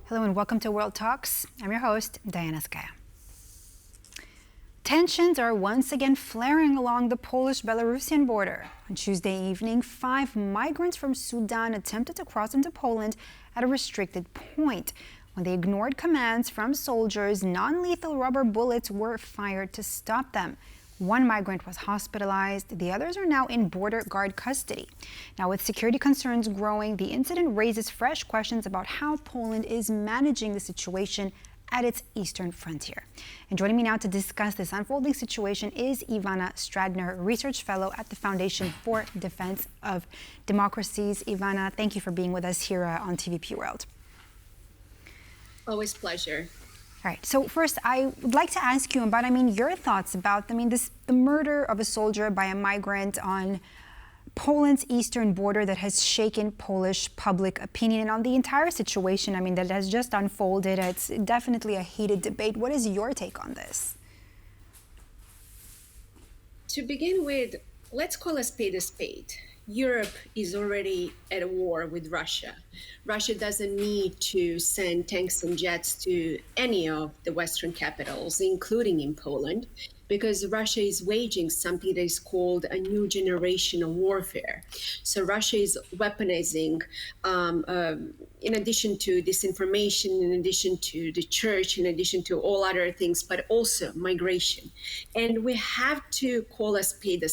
Hello and welcome to World Talks. I'm your host, Diana Skaya. Tensions are once again flaring along the Polish-Belarusian border. On Tuesday evening, 5 migrants from Sudan attempted to cross into Poland at a restricted point. When they ignored commands from soldiers, non-lethal rubber bullets were fired to stop them. 1 migrant was hospitalized. The others are now in border guard custody. Now, with security concerns growing, the incident raises fresh questions about how Poland is managing the situation at its eastern frontier. And joining me now to discuss this unfolding situation is Ivana Stradner, research fellow at the Foundation for Defense of Democracies. Ivana, thank you for being with us here on TVP World. Always pleasure. All right. So first, I would like to ask you about, your thoughts about, the murder of a soldier by a migrant on Poland's eastern border that has shaken Polish public opinion, and on the entire situation, that has just unfolded. It's definitely a heated debate. What is your take on this? To begin with, let's call a spade a spade. Europe is already at a war with Russia. Russia doesn't need to send tanks and jets to any of the Western capitals, including in Poland, because Russia is waging something that is called a new generation of warfare. So Russia is weaponizing, in addition to disinformation, in addition to the church, in addition to all other things, but also migration. And we have to call a spade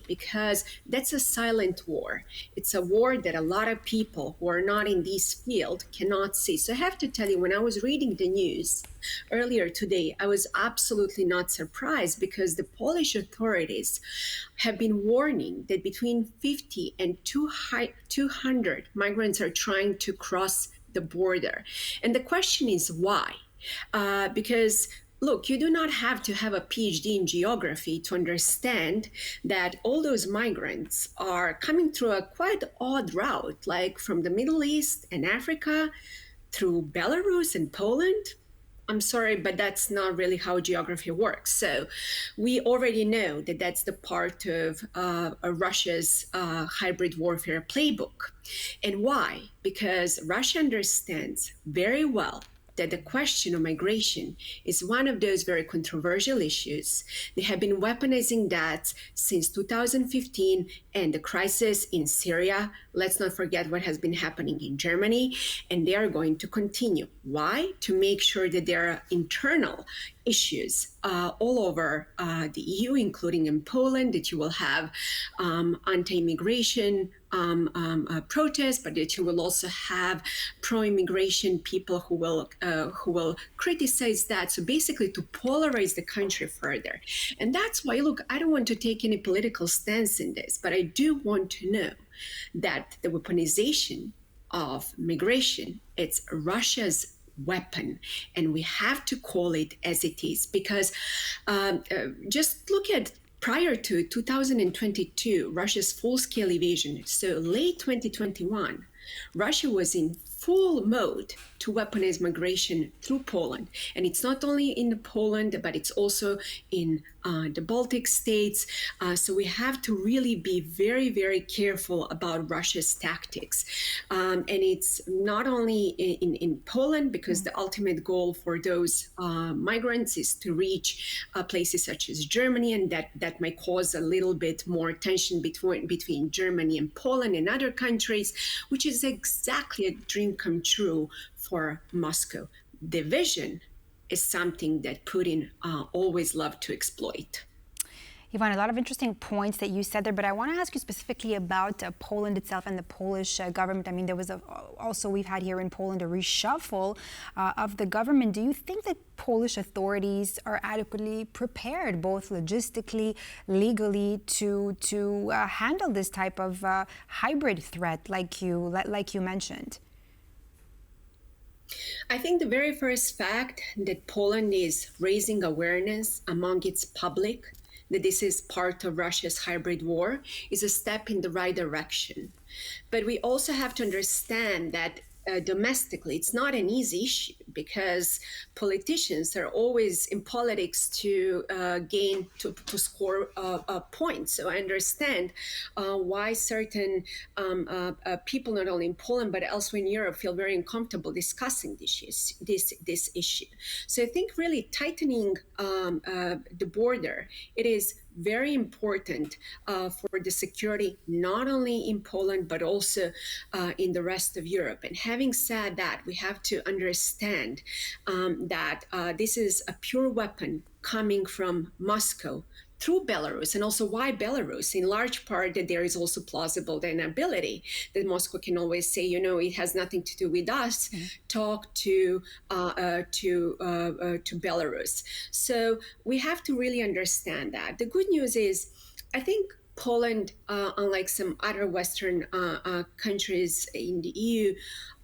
because that's a silent war. It's a war that a lot of people who are not in this field cannot see. So I have to tell you, when I was reading the news earlier today, I was absolutely not surprised, because the Polish authorities have been warning that between 50 and 200 migrants are trying to cross the border. And the question is why? Because look, you do not have to have a PhD in geography to understand that all those migrants are coming through a quite odd route, like from the Middle East and Africa through Belarus and Poland. I'm sorry, but that's not really how geography works. So we already know that that's the part of Russia's hybrid warfare playbook. And why? Because Russia understands very well that the question of migration is one of those very controversial issues. They have been weaponizing that since 2015 and the crisis in Syria. Let's not forget what has been happening in Germany, and they are going to continue. Why? To make sure that there are internal issues all over the EU, including in Poland, that you will have anti-immigration protests, but that you will also have pro-immigration people who will criticize that. So basically, to polarize the country further. And that's why, look, I don't want to take any political stance in this, but I do want to know that the weaponization of migration, it's Russia's weapon, and we have to call it as it is, because just look at prior to 2022, Russia's full-scale invasion. So late 2021, Russia was in full mode to weaponize migration through Poland. And it's not only in Poland, but it's also in the Baltic states. So we have to really be very, very careful about Russia's tactics. And it's not only in Poland, because the ultimate goal for those migrants is to reach places such as Germany, and that might cause a little bit more tension between Germany and Poland and other countries, which is exactly a dream come true for Moscow. Division is something that Putin always loved to exploit. Ivana, a lot of interesting points that you said there, but I want to ask you specifically about Poland itself and the Polish government. There was also, we've had here in Poland, a reshuffle of the government. Do you think that Polish authorities are adequately prepared, both logistically, legally, to handle this type of hybrid threat, like you mentioned? I think the very first fact that Poland is raising awareness among its public that this is part of Russia's hybrid war is a step in the right direction. But we also have to understand that domestically, it's not an easy issue. because politicians are always in politics to score points. So I understand why certain people, not only in Poland but elsewhere in Europe, feel very uncomfortable discussing this issue. So I think really tightening the border, it is very important for the security, not only in Poland, but also in the rest of Europe. And having said that, we have to understand that this is a pure weapon coming from Moscow through Belarus. And also why Belarus? In large part that there is also plausible deniability that Moscow can always say, it has nothing to do with us, talk to Belarus. So we have to really understand that. The good news is, I think Poland, unlike some other Western countries in the EU,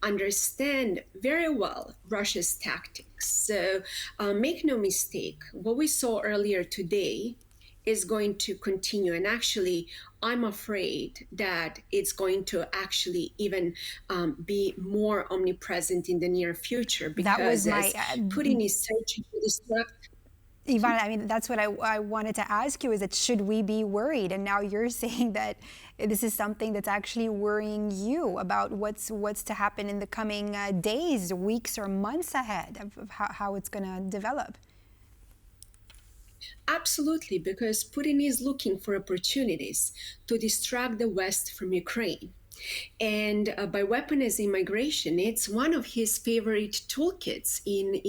understand very well Russia's tactics. So make no mistake, what we saw earlier today is going to continue. And actually, I'm afraid that it's going to actually even be more omnipresent in the near future, because That was my Putin is searching to disrupt. Ivana, I mean, that's what I wanted to ask you, is that should we be worried? And now you're saying that this is something that's actually worrying you about what's to happen in the coming days, weeks, or months ahead of how it's going to develop. Absolutely, because Putin is looking for opportunities to distract the West from Ukraine. And by weaponizing migration, it's one of his favorite toolkits in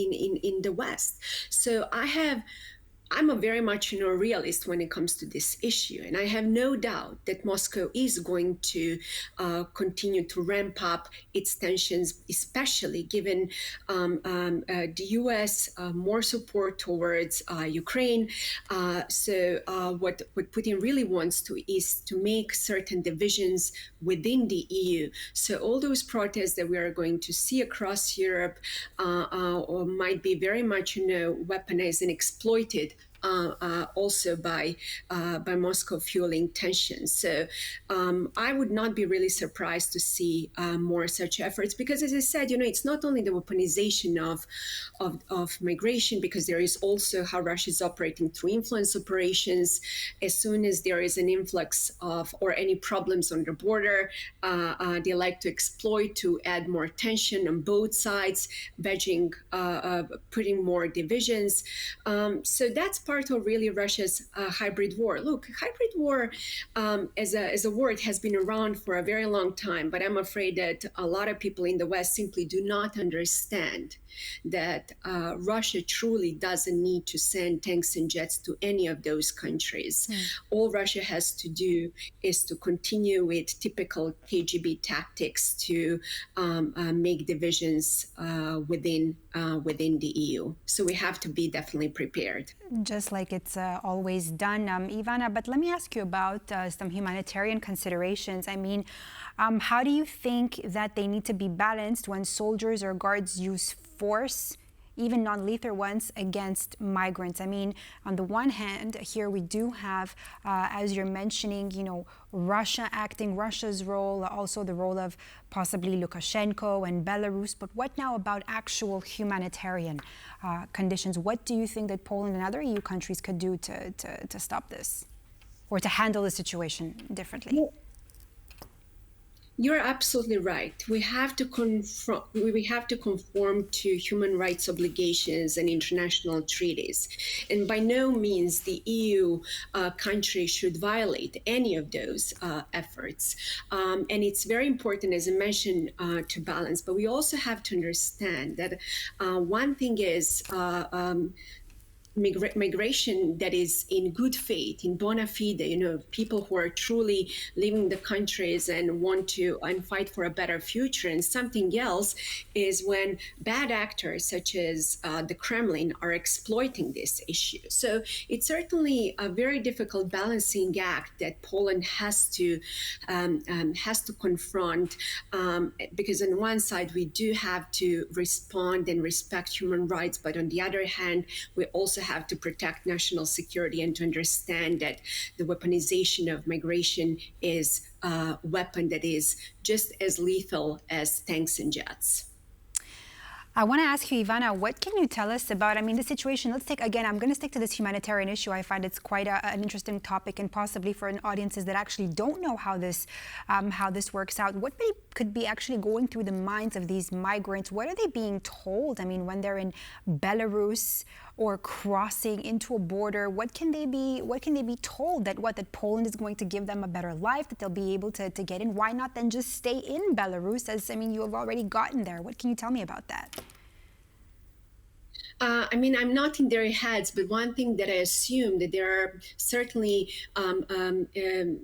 the West. So I'm a very much realist when it comes to this issue, and I have no doubt that Moscow is going to continue to ramp up its tensions, especially given the U.S. More support towards Ukraine. So what Putin really wants is to make certain divisions within the EU. So all those protests that we are going to see across Europe might be very much, weaponized and exploited also by Moscow, fueling tensions. So I would not be really surprised to see more such efforts, because, as I said, it's not only the weaponization of migration, because there is also how Russia is operating through influence operations. As soon as there is an influx of or any problems on the border, they like to exploit to add more tension on both sides, putting more divisions. So that's part of really Russia's hybrid war. Look, hybrid war as a word has been around for a very long time, but I'm afraid that a lot of people in the West simply do not understand that Russia truly doesn't need to send tanks and jets to any of those countries. All Russia has to do is to continue with typical KGB tactics to make divisions within the EU. So we have to be definitely prepared. Just like it's always done, Ivana. But let me ask you about some humanitarian considerations. I mean, how do you think that they need to be balanced when soldiers or guards use force, even non-lethal ones, against migrants? I mean, on the one hand, here we do have, as you're mentioning, Russia acting, Russia's role, also the role of possibly Lukashenko and Belarus. But what now about actual humanitarian conditions? What do you think that Poland and other EU countries could do to stop this, or to handle the situation differently? Yeah. You're absolutely right. We have to conform to human rights obligations and international treaties. And by no means the EU country should violate any of those efforts. And it's very important, as I mentioned, to balance. But we also have to understand that one thing is migration that is in good faith, in bona fide, people who are truly leaving the countries and want to fight for a better future. And something else is when bad actors such as the Kremlin are exploiting this issue. So it's certainly a very difficult balancing act that Poland has to confront, because on one side we do have to respond and respect human rights, but on the other hand we also have to protect national security and to understand that the weaponization of migration is a weapon that is just as lethal as tanks and jets. I want to ask you, Ivana, what can you tell us about, the situation? Let's take, again, I'm going to stick to this humanitarian issue. I find it's quite an interesting topic, and possibly for audiences that actually don't know how this works out. What could be actually going through the minds of these migrants? What are they being told? When they're in Belarus or crossing into a border, what can they be told? That Poland is going to give them a better life, that they'll be able to get in? Why not then just stay in Belarus, as you have already gotten there? What can you tell me about that? I'm not in their heads, but one thing that I assume that there are certainly the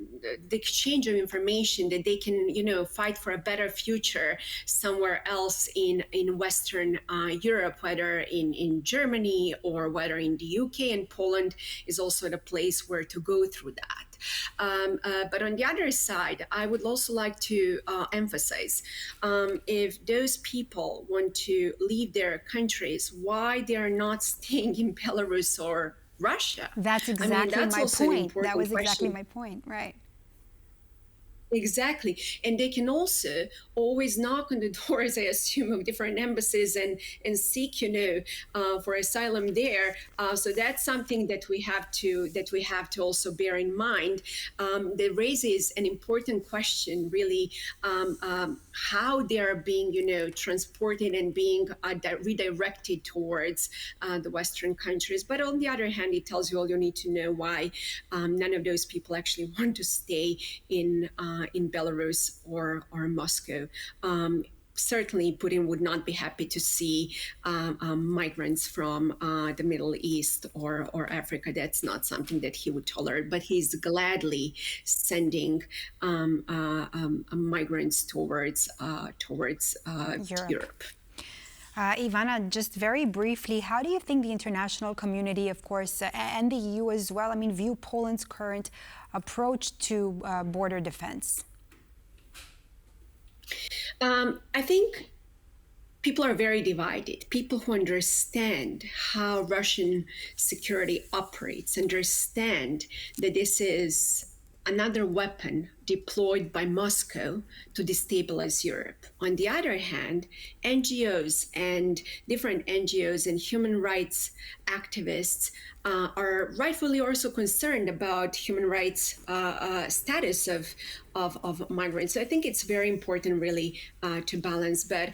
exchange of information that they can, fight for a better future somewhere else in Western Europe, whether in Germany or whether in the UK, and Poland is also the place where to go through that. But on the other side, I would also like to emphasize, if those people want to leave their countries, why they are not staying in Belarus or Russia? That's exactly my point. That was exactly my point, right? Exactly. And they can also always knock on the doors, I assume, of different embassies and seek, for asylum there. So that's something that we have to also bear in mind. That raises an important question, really, how they are being, transported and being redirected towards the Western countries. But on the other hand, it tells you all you need to know why none of those people actually want to stay in Belarus or Moscow. Certainly, Putin would not be happy to see migrants from the Middle East or Africa. That's not something that he would tolerate. But he's gladly sending migrants towards Europe. Ivana, just very briefly, how do you think the international community, of course, and the EU as well, view Poland's current approach to border defense? I think people are very divided. People who understand how Russian security operates understand that this is another weapon deployed by Moscow to destabilize Europe. On the other hand, NGOs and different NGOs and human rights activists are rightfully also concerned about human rights status of migrants. So I think it's very important, really, to balance. But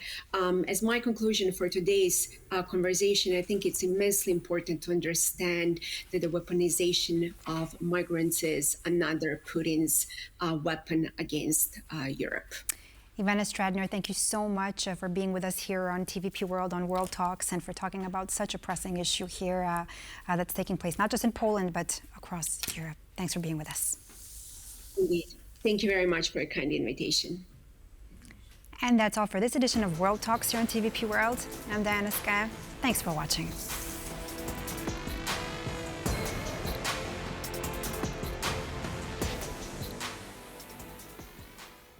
as my conclusion for today's conversation, I think it's immensely important to understand that the weaponization of migrants is another Putin's weapon against Europe. Ivana Stradner, thank you so much for being with us here on TVP World, on World Talks, and for talking about such a pressing issue here that's taking place, not just in Poland, but across Europe. Thanks for being with us. Indeed. Thank you very much for a kind invitation. And that's all for this edition of World Talks here on TVP World. I'm Diana Skaya. Thanks for watching.